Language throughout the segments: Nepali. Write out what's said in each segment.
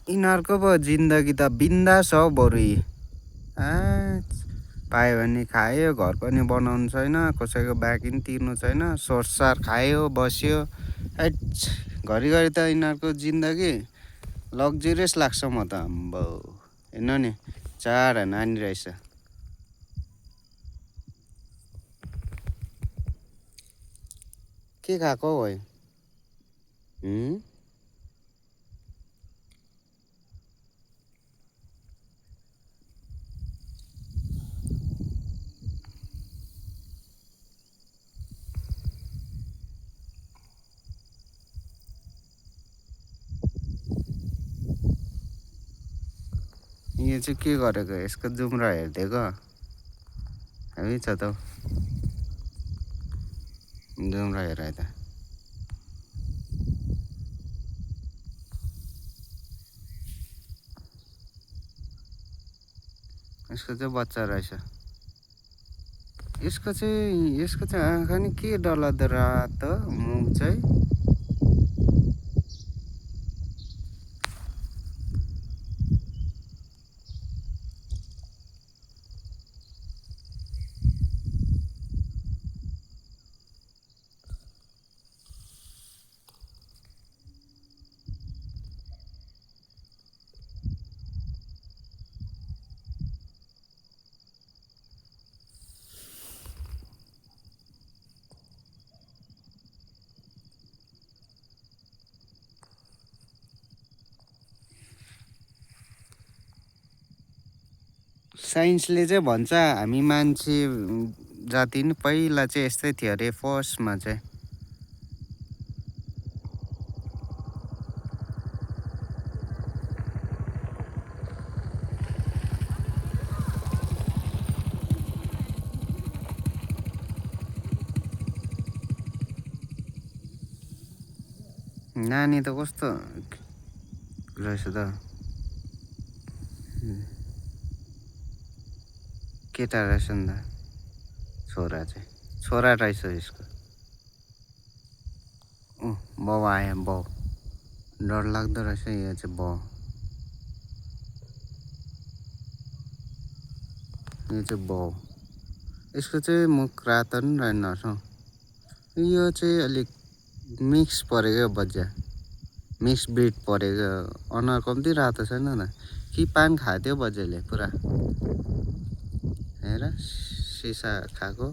यिनीहरूको पो जिन्दगी त बिन्दास हो बरु पायो भने खायो, घर पनि बनाउनु छैन, कसैको बाँकी पनि तिर्नु छैन, सोरसार खायो बस्यो। घरिघरि त यिनीहरूको जिन्दगी लग्जरियस लाग्छ म त। आम्बो हेर्नु नि, चारवटा नानी रहेछ। के खाएको हौ? यो चाहिँ के गरेको? यसको जुम्रा हेरिदिएको है छ त। जुम्रा हेर त। यसको चाहिँ बच्चा रहेछ। यसको चाहिँ आँखा नि के डरलाग्दो रातो मुख चाहिँ। साइन्सले चाहिँ भन्छ हामी मान्छे जाति नि पहिला चाहिँ यस्तै थियो अरे फर्स्टमा चाहिँ। नानी त कस्तो रहेछ त। केटा रहेछ नि त। छोरा चाहिँ छोरा रहेछ यसको। बाउ आयो बाउ। डर लाग्दो रहेछ यो चाहिँ बाउ। यो चाहिँ बाउ। यसको चाहिँ मुख रातो नि रहेनछ। यो चाहिँ अलिक मिक्स परेको बच्चा। मिक्स ब्रिड परेको। अनुहार कम्ती रातो छैन त। कि पान खाथ्यो बच्चाले पुरा। हेर सिसा खाएको।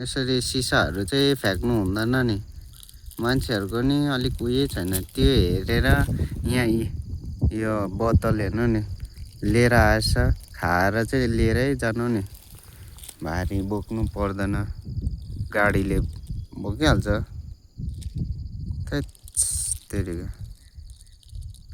यसरी सिसाहरू चाहिँ फ्याँक्नु हुँदैन नि। मान्छेहरूको नि अलिक उयो छैन। त्यो हेरेर यहाँ यो बोतल हेर्नु नि लिएर आएछ। खाएर चाहिँ लिएरै जानु नि। भारी बोक्नु पर्दैन। गाडीले बोकिहाल्छ। त्यतिकै